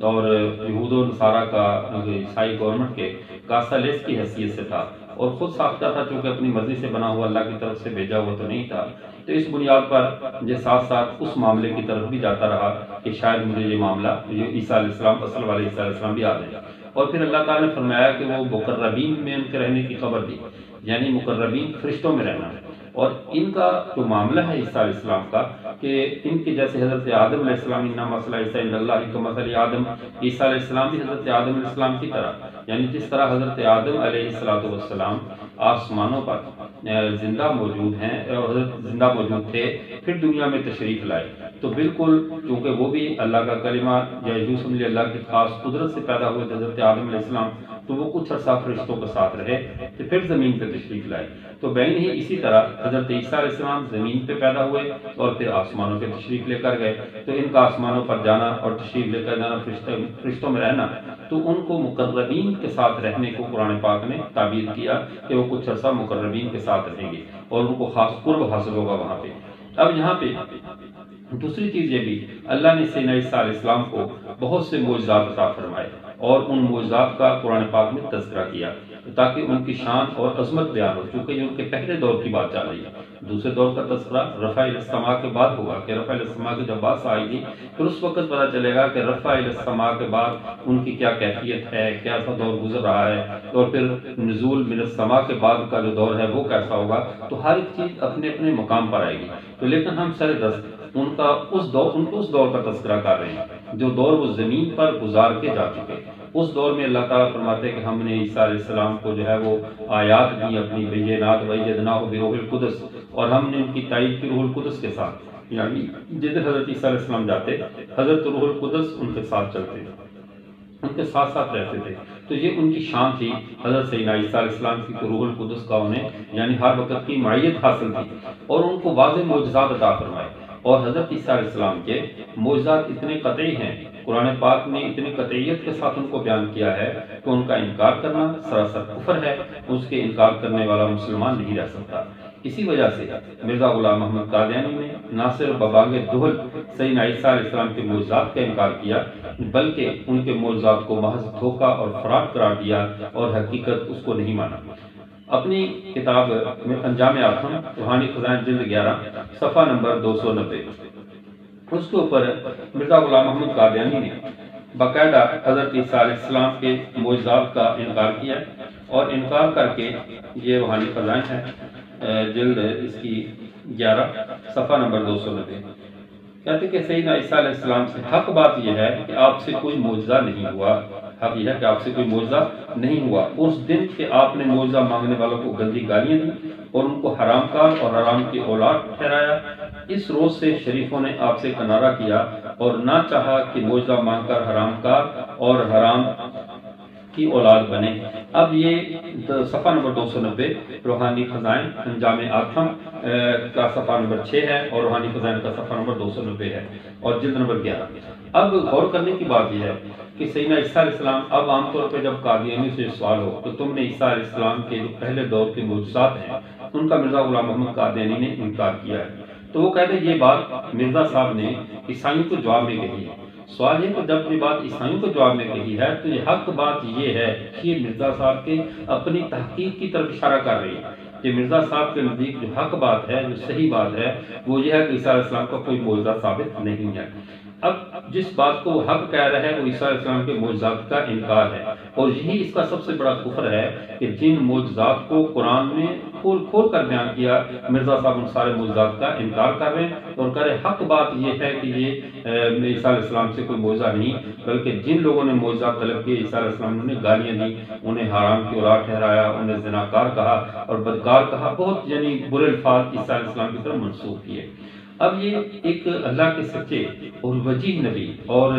اور یہود و نصارہ کا عیسائی گورنمنٹ کے کاسالیس کی حیثیت سے تھا اور خود ساختہ تھا، چونکہ اپنی مرضی سے بنا ہوا، اللہ کی طرف سے بھیجا ہوا تو نہیں تھا۔ تو اس بنیاد پر یہ ساتھ ساتھ اس معاملے کی طرف بھی جاتا رہا کہ شاید مجھے یہ معاملہ عیسیٰ علیہ السلام، اصل والے عیسیٰ علیہ السلام بھی آ جائے۔ اور پھر اللہ تعالیٰ نے فرمایا کہ وہ مقربین میں ان کے رہنے کی خبر دی، یعنی مقربین فرشتوں میں رہنا ہے۔ اور ان کا جو معاملہ ہے عیسیٰ علیہ السلام کا کہ ان کے جیسے حضرت آدم علیہ السلام، انما مثل عیسیٰ عند اللہ کمثل آدم، عیسیٰ علیہ السلام بھی حضرت آدم علیہ السلام کی طرح، یعنی جس طرح حضرت آدم علیہ السلام آسمانوں پر زندہ موجود ہیں اور حضرت زندہ موجود تھے، پھر دنیا میں تشریف لائے، تو بالکل چونکہ وہ بھی اللہ کا کلمہ یا یوسف علیہ اللہ کی خاص قدرت سے پیدا ہوئے حضرت آدم علیہ السلام، تو وہ کچھ عرصہ فرشتوں کے ساتھ رہے تو پھر زمین پہ تشریف لائے۔ تو بین ہی اسی طرح حضرت عیسیٰ علیہ السلام زمین پہ پیدا ہوئے اور پھر آسمانوں پہ تشریف لے کر گئے۔ تو ان کا آسمانوں پر جانا اور تشریف لے کر جانا، فرشتوں میں رہنا، تو ان کو مقربین کے ساتھ رہنے کو قرآن پاک نے تعبیر کیا کہ وہ کچھ عرصہ مقربین کے ساتھ رہیں گے اور ان کو خاص قرب حاصل ہوگا وہاں پہ۔ اب یہاں پہ دوسری چیز یہ بھی، اللہ نے سیدنا عیسیٰ علیہ السلام کو بہت سے معجزات عطا فرمائے اور ان معجزات کا قرآن پاک میں تذکرہ کیا تاکہ ان کی شان اور عظمت بیان ہو، چونکہ یہ ان کے پہلے دور کی بات چل رہی ہے۔ دوسرے دور کا تذکرہ رفع الی السماء کے بعد ہوگا کہ رفع الی السماء کی جب بات آئے گی پھر اس وقت پتہ چلے گا کہ رفع الی السماء کے بعد ان کی کیا کیفیت ہے، کیسا دور گزر رہا ہے، اور پھر نزول من السماء کے بعد کا جو دور ہے وہ کیسا ہوگا۔ تو ہر ایک چیز اپنے اپنے مقام پر آئے گی، تو لیکن ہم سر دست ان کو اس دور کا تذکرہ کر رہے ہیں جو دور وہ زمین پر گزار کے جا چکے۔ اس دور میں اللہ تعالیٰ فرماتے ہیں کہ ہم نے عیسیٰ علیہ السلام کو جو ہے وہ آیات دی اپنی بینات وَأَيَّدْنَاهُ بِرُوحِ الْقُدُسِ، اور ہم نے ان کی تائید کی روح القدس کے ساتھ، یعنی جدھر حضرت عیسیٰ علیہ السلام جاتے حضرت روح القدس ان کے ساتھ چلتے، ان کے ساتھ ساتھ رہتے تھے۔ تو یہ ان کی شان تھی حضرت سیدنا عیسیٰ علیہ السلام کی روح القدس کا انہیں یعنی ہر وقت کی معیت حاصل تھی اور ان کو واضح معجزات عطا فرمائے۔ اور حضرت عیسیٰ علیہ السلام کے معجزات اتنے قطعی ہیں، قرآن پاک نے اتنی قطعیت کے ساتھ ان کو بیان کیا ہے کہ ان کا انکار کرنا سراسر کفر ہے، اس کے انکار کرنے والا مسلمان نہیں رہ سکتا۔ اسی وجہ سے مرزا غلام محمد قادیانی نے نہ صرف ببانگ دہل سیدنا عیسیٰ علیہ السلام کے معجزات کا انکار کیا بلکہ ان کے معجزات کو محض دھوکہ اور فراڈ قرار دیا اور حقیقت اس کو نہیں مانا۔ اپنی کتاب میں انجام آثم روحانی خزائن جلد 11 صفحہ نمبر 290 اس کے اوپر مرزا غلام محمد قادیانی نے باقاعدہ حضرت عیسیٰ علیہ السلام کے معجزات کا انکار کیا اور انکار کر کے یہ روحانی خزائن ہے جلد اس کی 11 صفحہ نمبر 290 کہتے کہ سیدنا عیسیٰ علیہ السلام سے حق بات یہ ہے کہ آپ سے کوئی معجزہ نہیں ہوا، حق یہ ہے کہ آپ سے کوئی معجزہ نہیں ہوا اس دن کہ آپ نے معجزہ مانگنے والوں کو گندی گالیاں دی اور ان کو حرام کار اور حرام کی اولاد ٹھہرایا۔ اس روز سے شریفوں نے آپ سے کنارہ کیا اور نہ چاہا کہ معجزہ مانگ کر حرام کار اور حرام کی اولاد بنے۔ اب یہ صفحہ نمبر 290 روحانی خزائن انجام آثم کا صفحہ نمبر 6 ہے اور روحانی خزائن کا صفحہ نمبر 290 ہے اور جلد نمبر 11۔ اب غور کرنے کی بات یہ ہے کہ سیدنا عیسیٰ علیہ السلام، اب عام طور پہ جب قادیانی سے سوال ہو تو تم نے عیسیٰ علیہ السلام کے جو پہلے دور کے معجزات ہیں ان کا مرزا غلام محمد قادیانی نے انکار کیا ہے، تو وہ کہتے ہیں یہ بات مرزا صاحب نے عیسائیوں کو جواب میں کہی ہے۔ سوال ہے کہ جب یہ بات عیسائیوں کو جواب میں کہی ہے تو یہ حق بات یہ ہے کہ یہ مرزا صاحب کے اپنی تحقیق کی طرف اشارہ کر رہی ہے کہ مرزا صاحب کے نزدیک جو حق بات ہے، جو صحیح بات ہے وہ یہ ہے کہ عیسیٰ علیہ السلام کا کوئی معجزہ ثابت نہیں ہے۔ اب جس بات کو وہ حق کہہ رہا ہے وہ عیسیٰ علیہ السلام کے معجزات کا انکار ہے، اور یہی اس کا سب سے بڑا کفر ہے کہ جن معجزات کو قرآن میں کھول کھول کر بیان کیا مرزا صاحب ان سارے معجزات کا انکار کر رہے ہیں اور کہہ رہے حق بات یہ ہے کہ یہ عیسیٰ علیہ السلام سے کوئی معجزہ نہیں، بلکہ جن لوگوں نے معجزات طلب کیے عیسیٰ علیہ السلام نے گالیاں دی، انہیں حرام کی اولاد ٹھہرایا، انہیں زناکار کہا اور بدکار کہا، بہت یعنی برے الفاظ عیسیٰ علیہ السلام کی طرف منسوخ کیے۔ اب یہ ایک اللہ کے سچے اور وجیح نبی اور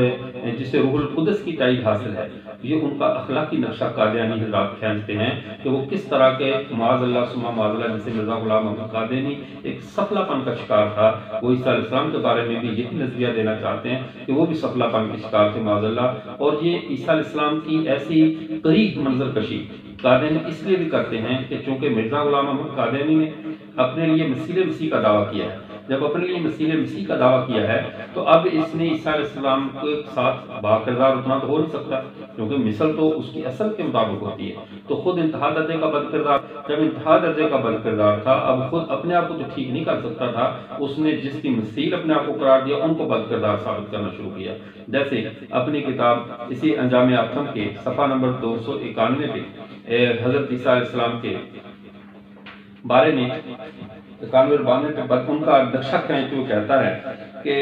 جسے روح القدس کی تائید حاصل ہے، یہ ان کا اخلاقی نقشہ قادیانی حضرات کھینچتے ہیں کہ وہ کس طرح کے معاذ اللہ ثم معاذ اللہ، جسے مرزا غلام محمد قادیانی ایک سفلا پن کا شکار تھا، وہ عیسیٰ علیہ السلام کے بارے میں بھی یہی نظریہ دینا چاہتے ہیں کہ وہ بھی سفلا پن کے شکار تھے معاذ اللہ۔ اور یہ عیسیٰ علیہ السلام کی ایسی قریب منظر کشی قادیانی اس لیے بھی کرتے ہیں کہ چونکہ مرزا غلام محمد قادیانی نے اپنے لیے مسیح مسیح کا دعویٰ کیا ہے، جب اپنے لیے مسیح مسیح کا دعویٰ کیا ہے تو اب اس نے عیسیٰ علیہ السلام کے ساتھ باکردار اتنا تو ہو نہیں سکتا، کیونکہ مثل تو اس کی اصل کے مطابق ہوتی ہے، تو خود انتہا درجے کا بد کردار، جب انتہا درجے کا بد کردار تھا، اب خود اپنے آپ کو تو ٹھیک نہیں کر سکتا تھا، اس نے جس کی مثیل اپنے آپ کو قرار دیا ان کو بد کردار ثابت کرنا شروع کیا۔ جیسے اپنی کتاب اسی انجام آتم کے صفحہ نمبر 291 پہ حضرت عیسیٰ علیہ السلام کے بارے میں 91 پہ ان کا نقشہ کھینچ کے کہتا ہے کہ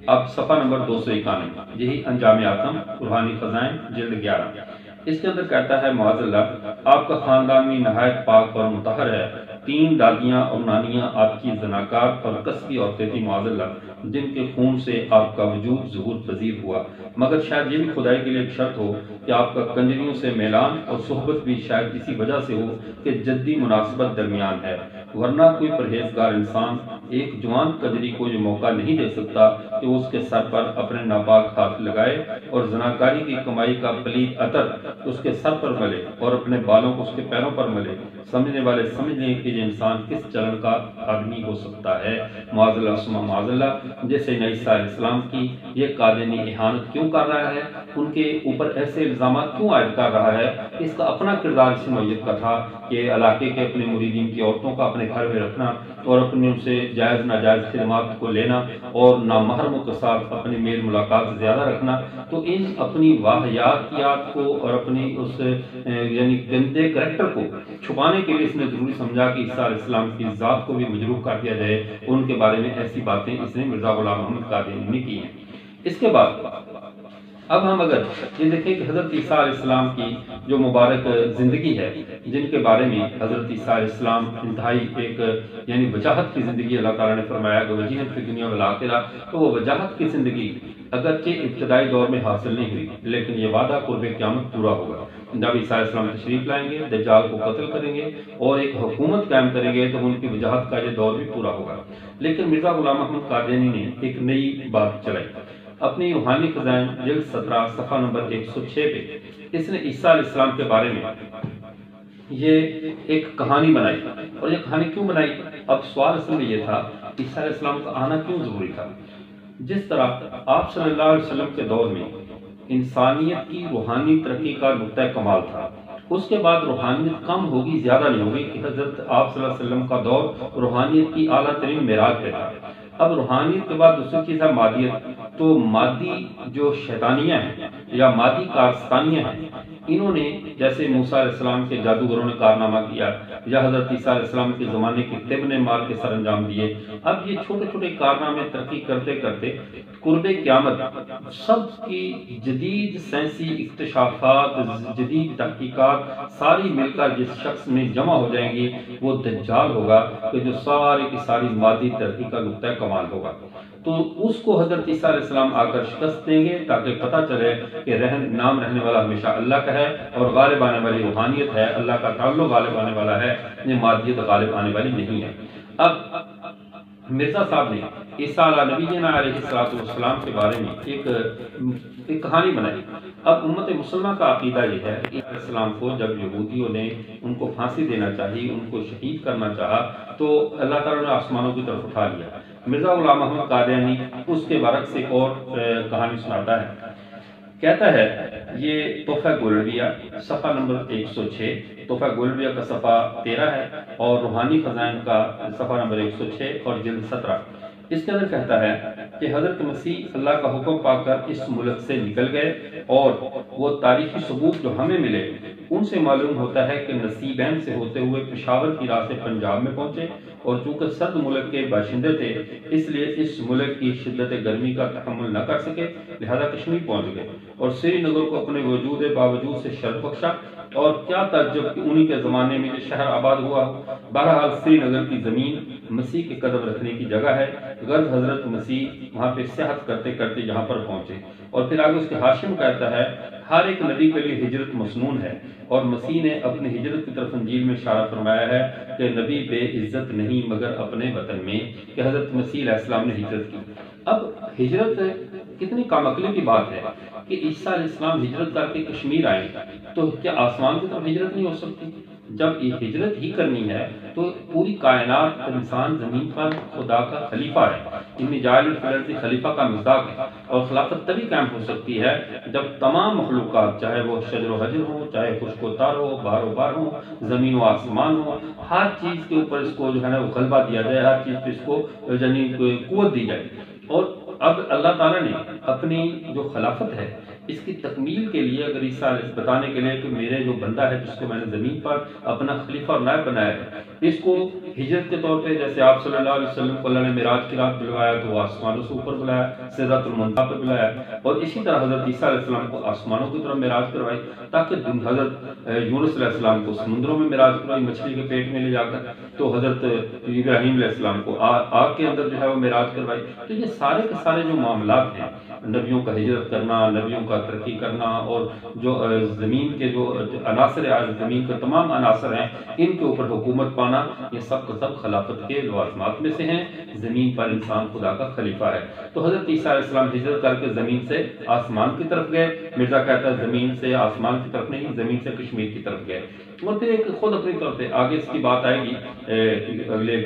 اب صفحہ نمبر 291 یہی انجام آتم روحانی خزائن جلد 11، اس کے اندر کہتا ہے معاذ اللہ آپ کا خاندان بھی نہایت پاک اور مطہر ہے، 3 دادیاں اور نانیاں آپ کی زناکار اور قصبی عورتیں تھیں معاذ اللہ، جن کے خون سے آپ کا وجود ظہور پذیر ہوا، مگر شاید یہ بھی خدائی کے لیے ایک شرط ہو کہ آپ کا کنجریوں سے میلان اور صحبت بھی شاید اسی وجہ سے ہو کہ جدی مناسبت درمیان ہے، ورنہ کوئی پرہیزگار انسان ایک جوان کنجری کو یہ موقع نہیں دے سکتا کہ وہ اس کے سر پر اپنے ناپاک ہاتھ لگائے اور زناکاری کی کمائی کا پلید عطر اس کے سر پر ملے اور اپنے بالوں کو اس کے پیروں پر ملے۔ سمجھنے والے سمجھ لیں کہ یہ انسان کس چلن کا آدمی ہو سکتا ہے معاذ اللہ ثم معاذ اللہ۔ جیسے عیسیٰ علیہ السلام کی یہ قادیانی اہانت کیوں کر رہا ہے، ان کے اوپر ایسے الزامات کیوں عائد کر رہا ہے، اس کا اپنا کردار اس نوعیت کا تھا کہ علاقے کے اپنے مریدین کی عورتوں کا اپنے گھر میں رکھنا اور اپنے ان سے جائز ناجائز خدمات کو لینا اور نامحرموں کے ساتھ اپنی میل ملاقات زیادہ رکھنا، تو ان اپنی واحیات کو اور اپنی اس یعنی گندے کریکٹر کو چھپانے کے لیے اس نے ضروری سمجھا کہ عیسیٰ علیہ السلام کی ذات کو بھی مجروح کر دیا جائے، ان کے بارے میں ایسی باتیں اس نے مرزا غلام محمد قادیانی نے کی ہیں۔ اس کے بعد اب ہم اگر یہ دیکھیں کہ حضرت عیسیٰ علیہ السلام کی جو مبارک زندگی ہے، جن کے بارے میں حضرت عیسیٰ علیہ السلام انتہائی ایک یعنی وجاہت کی زندگی اللہ تعالیٰ نے فرمایا کہ وجیہت فی دنیا والآخرہ، تو وہ وجاہت کی زندگی اگرچہ ابتدائی دور میں حاصل نہیں ہوئی، لیکن یہ وعدہ قرب قیامت پورا ہوگا۔ جب عیسیٰ علیہ السلام تشریف لائیں گے، دجال کو قتل کریں گے اور ایک حکومت قائم کریں گے، تو ان کی وجاہت کا یہ دور بھی پورا ہوگا۔ لیکن مرزا غلام محمد قادیانی نے ایک نئی بات چلائی اپنی روحانی خزائن جلد 17 صفحہ نمبر 106 پہ، اس نے عیسیٰ علیہ السلام کے بارے میں یہ ایک کہانی بنائی، اور یہ کہانی کیوں بنائی؟ اب سوال اصل میں یہ تھا عیسیٰ علیہ السلام کا آنا کیوں ضروری تھا۔ جس طرح آپ صلی اللہ علیہ وسلم کے دور میں انسانیت کی روحانی ترقی کا نقطہ کمال تھا، اس کے بعد روحانیت کم ہوگی زیادہ نہیں ہوگی کہ حضرت آپ صلی اللہ علیہ وسلم کا دور روحانیت کی اعلیٰ ترین معراج پہ تھا۔ اب روحانیت کے بعد دوسری چیز ہے مادیت، تو مادی جو شیطانیاں ہیں یا مادی کارستانیاں ہیں، انہوں نے جیسے موسیٰ علیہ السلام کے جادوگروں نے کارنامہ کیا یا حضرت عیسیٰ علیہ السلام کے زمانے کے طب نے مار کے سر انجام دیے، اب یہ چھوٹے چھوٹے کارنامے ترقی کرتے کرتے قرب قیامت سب کی جدید سائنسی اکتشافات، جدید تحقیقات ساری مل کر جس شخص میں جمع ہو جائیں گی وہ دجال ہوگا کہ جو ساری کی ساری مادی ترقی کا نقطہ کمال ہوگا۔ تو اس کو حضرت عیسیٰ علیہ السلام آ کر شکست دیں گے تاکہ پتہ چلے کہ نام رہنے والا ہمیشہ اللہ کا ہے اور غالب آنے والی روحانیت ہے، اللہ کا تعلق غالب آنے والا ہے، یہ مادیت غالب آنے والی نہیں ہے۔ اب مرزا صاحب نے عیسیٰ علیہ نبینا علیہ السلام کے بارے میں ایک کہانی بنائی۔ اب امت مسلمہ کا عقیدہ یہ ہے کہ علیہ السلام کو جب یہودیوں نے ان کو پھانسی دینا چاہی، ان کو شہید کرنا چاہا، تو اللہ تعالیٰ نے آسمانوں کی طرف اٹھا لیا۔ مرزا غلام محمد قادیانی اس کے برعکس ایک اور کہانی سناتا ہے، کہتا ہے یہ تحفہ گولڈویہ صفحہ نمبر 106، تحفہ گولڈویہ کا صفحہ 13 ہے اور روحانی خزائن کا صفحہ نمبر 106 اور جلد 17۔ اس کے اندر کہتا ہے کہ حضرت مسیح اللہ کا حکم پا کر اس ملک سے نکل گئے اور وہ تاریخی ثبوت جو ہمیں ملے ان سے معلوم ہوتا ہے کہ نصیبین سے ہوتے ہوئے پشاور کی راہ سے پنجاب میں پہنچے اور چونکہ سرد ملک کے باشندے تھے اس لیے اس ملک کی شدت گرمی کا تحمل نہ کر سکے، لہذا کشمیر پہنچ گئے اور سری نگر کو اپنے وجود باوجود سے شرف بخشا۔ اور کیا تعجب کہ انہی کے زمانے میں یہ شہر آباد ہوا ہو۔ بہرحال سری نگر کی زمین مسیح کے قدم رکھنے کی جگہ ہے، غرض حضرت مسیح وہاں پہ سیاحت کرتے کرتے یہاں پر پہنچے۔ اور پھر آگے اس کے حاشم کہتا ہے ہر ایک نبی کے لیے ہجرت مسنون ہے، اور مسیح نے اپنی ہجرت کی طرف انجیل میں اشارہ فرمایا ہے کہ نبی بے عزت نہیں مگر اپنے وطن میں، کہ حضرت مسیح علیہ السلام نے ہجرت کی۔ اب ہجرت کتنی کام عقلی کی بات ہے کہ عیسیٰ علیہ السلام ہجرت کر کے کشمیر آئے، تو کیا آسمان کی طرف ہجرت نہیں ہو سکتی؟ جب یہ ہجرت ہی کرنی ہے تو پوری کائنات انسان زمین پر خدا کا خلیفہ ہے، انی جاعل فی الارض خلیفہ کا مصداق ہے، اور خلافت تبھی قائم ہو سکتی ہے جب تمام مخلوقات، چاہے وہ شجر و حجر ہو، چاہے خشک و تار ہو، بحر و بحر ہو، زمین و آسمان ہو، ہر چیز کے اوپر اس کو جو ہے نا وہ غلبہ دیا جائے، ہر چیز پہ اس کو یعنی قوت دی جائے۔ اور اب اللہ تعالیٰ نے اپنی جو خلافت ہے اس کی تکمیل کے لیے، اگر عیسیٰ بتانے کے لیے کہ میرے جو بندہ ہے جس کو میں نے زمین پر اپنا خلیفہ اور نائب بنایا ہے، اس کو ہجرت کے طور پہ، جیسے آپ صلی اللہ علیہ وسلم کو اللہ نے معراج کی رات بلوایا تو وہ آسمانوں سے اوپر بلایا، سدرۃ المنتہا پہ بلایا، اور اسی طرح حضرت عیسیٰ علیہ السلام کو آسمانوں کی طرف معراج کروائی، تاکہ حضرت یونس علیہ السلام کو سمندروں میں معراج کروائی مچھلی کے پیٹ میں لے جا کر، تو حضرت ابراہیم علیہ السلام کو آگ کے اندر جو ہے وہ معراج کروائی۔ تو یہ سارے کے سارے جو معاملات ہیں، نبیوں کا ہجرت کرنا، نبیوں کا ترقی کرنا، اور جو زمین کے جو عناصر زمین کے تمام عناصر ہیں ان کے اوپر حکومت پانا، یہ سب کا سب خلافت کے لوازمات میں سے ہیں۔ زمین پر انسان خدا کا خلیفہ ہے۔ تو حضرت عیسیٰ علیہ السلام ہجرت کر کے زمین سے آسمان کی طرف گئے، مرزا کہتا ہے زمین سے آسمان کی طرف نہیں، زمین سے کشمیر کی طرف گئے، اور پھر ایک خود اپنی طرف سے آگے اس کی بات آئے گی اگلے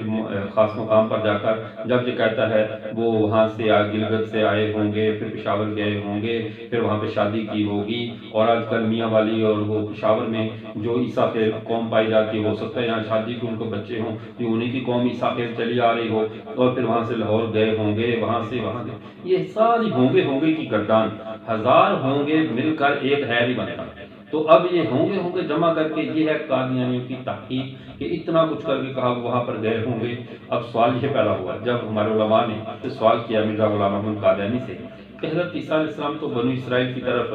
خاص مقام پر جا کر، جب یہ کہتا ہے وہ وہاں سے گلگت سے آئے ہوں گے، پھر پشاور گئے ہوں گے، پھر وہاں پہ شادی کی ہوگی، اور آج کل میاں والی اور وہ پشاور میں جو عیسیٰ خیل قوم پائی جاتی ہو سکتا ہے یہاں شادی کی ان کو بچے ہوں، یہ انہی کی قوم عیسیٰ خیل چلی آ رہی ہو، اور پھر وہاں سے لاہور گئے ہوں گے، وہاں سے وہاں گئے، یہ ساری ہوں گے کی گردان، ہزار ہوں گے مل کر ایک ہے ہی بنتا۔ تو اب یہ ہوں گے جمع کر کے یہ ہے قادیانیوں کی تحقیق کہ اتنا کچھ کر کے کہا وہاں پر گئے ہوں گے۔ اب سوال یہ پیدا ہوا جب ہمارے علماء نے سوال کیا مرزا غلام محمد قادیانی سے کہ حضرت عیسیٰ علیہ السلام تو بنو اسرائیل کی طرف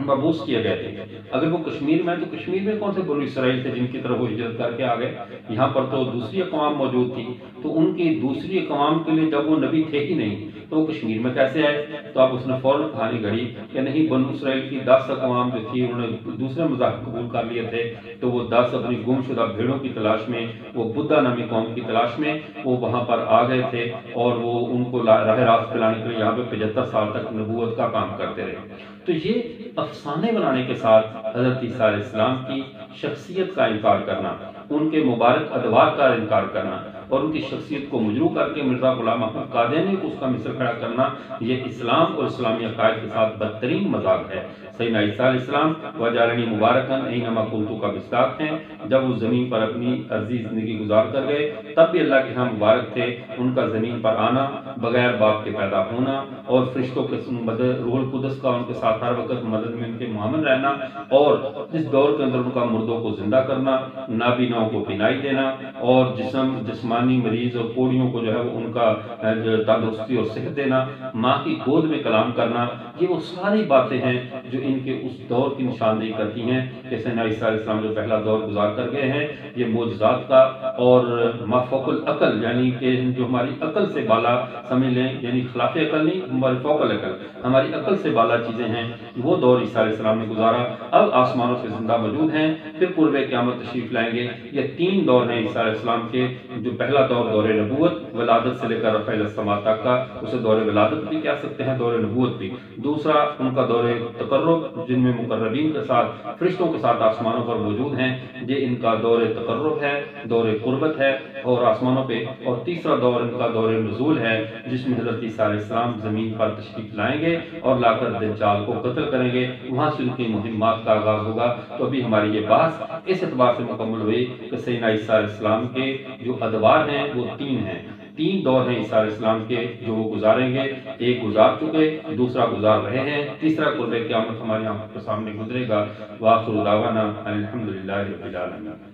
مبعوث کیے گئے تھے، اگر وہ کشمیر میں تو کشمیر میں کون سے بنو اسرائیل تھے جن کی طرف وہ ہجرت کر کے آ گئے؟ یہاں پر تو دوسری اقوام موجود تھی، تو ان کی دوسری اقوام کے لیے جب وہ نبی تھے ہی نہیں تو وہ کشمیر میں کیسے آئے؟ تو اب اس نے فوراً کہانی گھڑی کہ نہیں، بنو اسرائیل کی 10 اقوام جو تھی انہوں نے دوسرے مذاہب قبول کر لیے تھے، تو وہ 10 اپنی گم شدہ بھیڑوں کی تلاش میں، وہ بدھا نامی قوم کی تلاش میں وہ وہاں پر آ گئے تھے، اور وہ ان کو راہ راست پلانے کے لیے یہاں پہ 75 سال تک نبوت کا کام کرتے رہے۔ تو یہ افسانے بنانے کے ساتھ حضرت عیسیٰ علیہ السلام کی شخصیت کا انکار کرنا، ان کے مبارک ادوار کا انکار کرنا، اور ان کی شخصیت کو مجروح کر کے مرزا غلام محمد قادیانی کو اس کا مثل کھڑا کرنا، یہ اسلام اور اسلامی عقائد کے ساتھ بدترین مذاق ہے۔ سیدنا عیسیٰ علیہ السلام وجعلنی مبارکن اینما کنت کا مصداق ہیں، جب وہ زمین پر اپنی عرضی زندگی گزار کر گئے تب بھی اللہ کے ہاں مبارک تھے، ان کا زمین پر آنا، بغیر باپ کے پیدا ہونا، اور فرشتوں کے مدد، روح القدس کا ان کے ساتھ ہر وقت مدد میں ان کے معامل رہنا، اور اس دور کے اندر ان کا مردوں کو زندہ کرنا، نابیناؤں کو بینائی دینا، اور جسمانی مریض اور کوڑیوں کو جو ہے وہ ان کا تندرستی اور صحت دینا، ماں کی گود میں کلام کرنا، یہ وہ ساری باتیں ہیں جو ان کے اس دور کی نشاندہی کرتی ہیں کہ سیدنا عیسیٰ علیہ السلام جو پہلا دور گزار کر گئے ہیں، یہ معجزات کا اور مافوق العقل، یعنی کہ جو ہماری عقل سے بالا سمجھ لیں، یعنی خلاف عقل نہیں، ہماری فوق العقل، ہماری عقل سے بالا چیزیں ہیں، وہ دور عیسیٰ علیہ السلام نے گزارا۔ اب آسمانوں سے زندہ موجود ہیں، پھر قرب قیامت تشریف لائیں گے۔ یہ 3 دور ہیں عیسیٰ علیہ السلام کے، جو پہلا دور دور نبوت، ولادت سے لے کر رفع السماء تک کا، اسے دور ولادت بھی کہہ سکتے ہیں، دور نبوت بھی۔ دوسرا ان کا دور تقرب، جن میں مقربین کے ساتھ، فرشتوں کے ساتھ آسمانوں پر موجود ہیں، یہ ان کا دور تقرب ہے، دور قربت ہے اور آسمانوں پہ۔ اور تیسرا دور ان کا دور نزول ہے، جس میں حضرت عیسیٰ علیہ السلام زمین پر تشریف لائیں گے اور لا کر دجال کو قتل کریں گے، وہاں سے ان کی مہمات کا آغاز ہوگا۔ تو ابھی ہماری یہ بحث اس اعتبار سے مکمل ہوئی کہ سیدنا عیسیٰ علیہ السلام کے جو ادوار ہیں وہ 3 ہیں، 3 دور ہیں عیسیٰ علیہ السلام کے جو وہ گزاریں گے، ایک گزار چکے، دوسرا گزار رہے ہیں، تیسرا قرب قیامت ہمارے یہاں کے سامنے گزرے گا۔ وآخر دعوانا الحمدللہ رب العالمین۔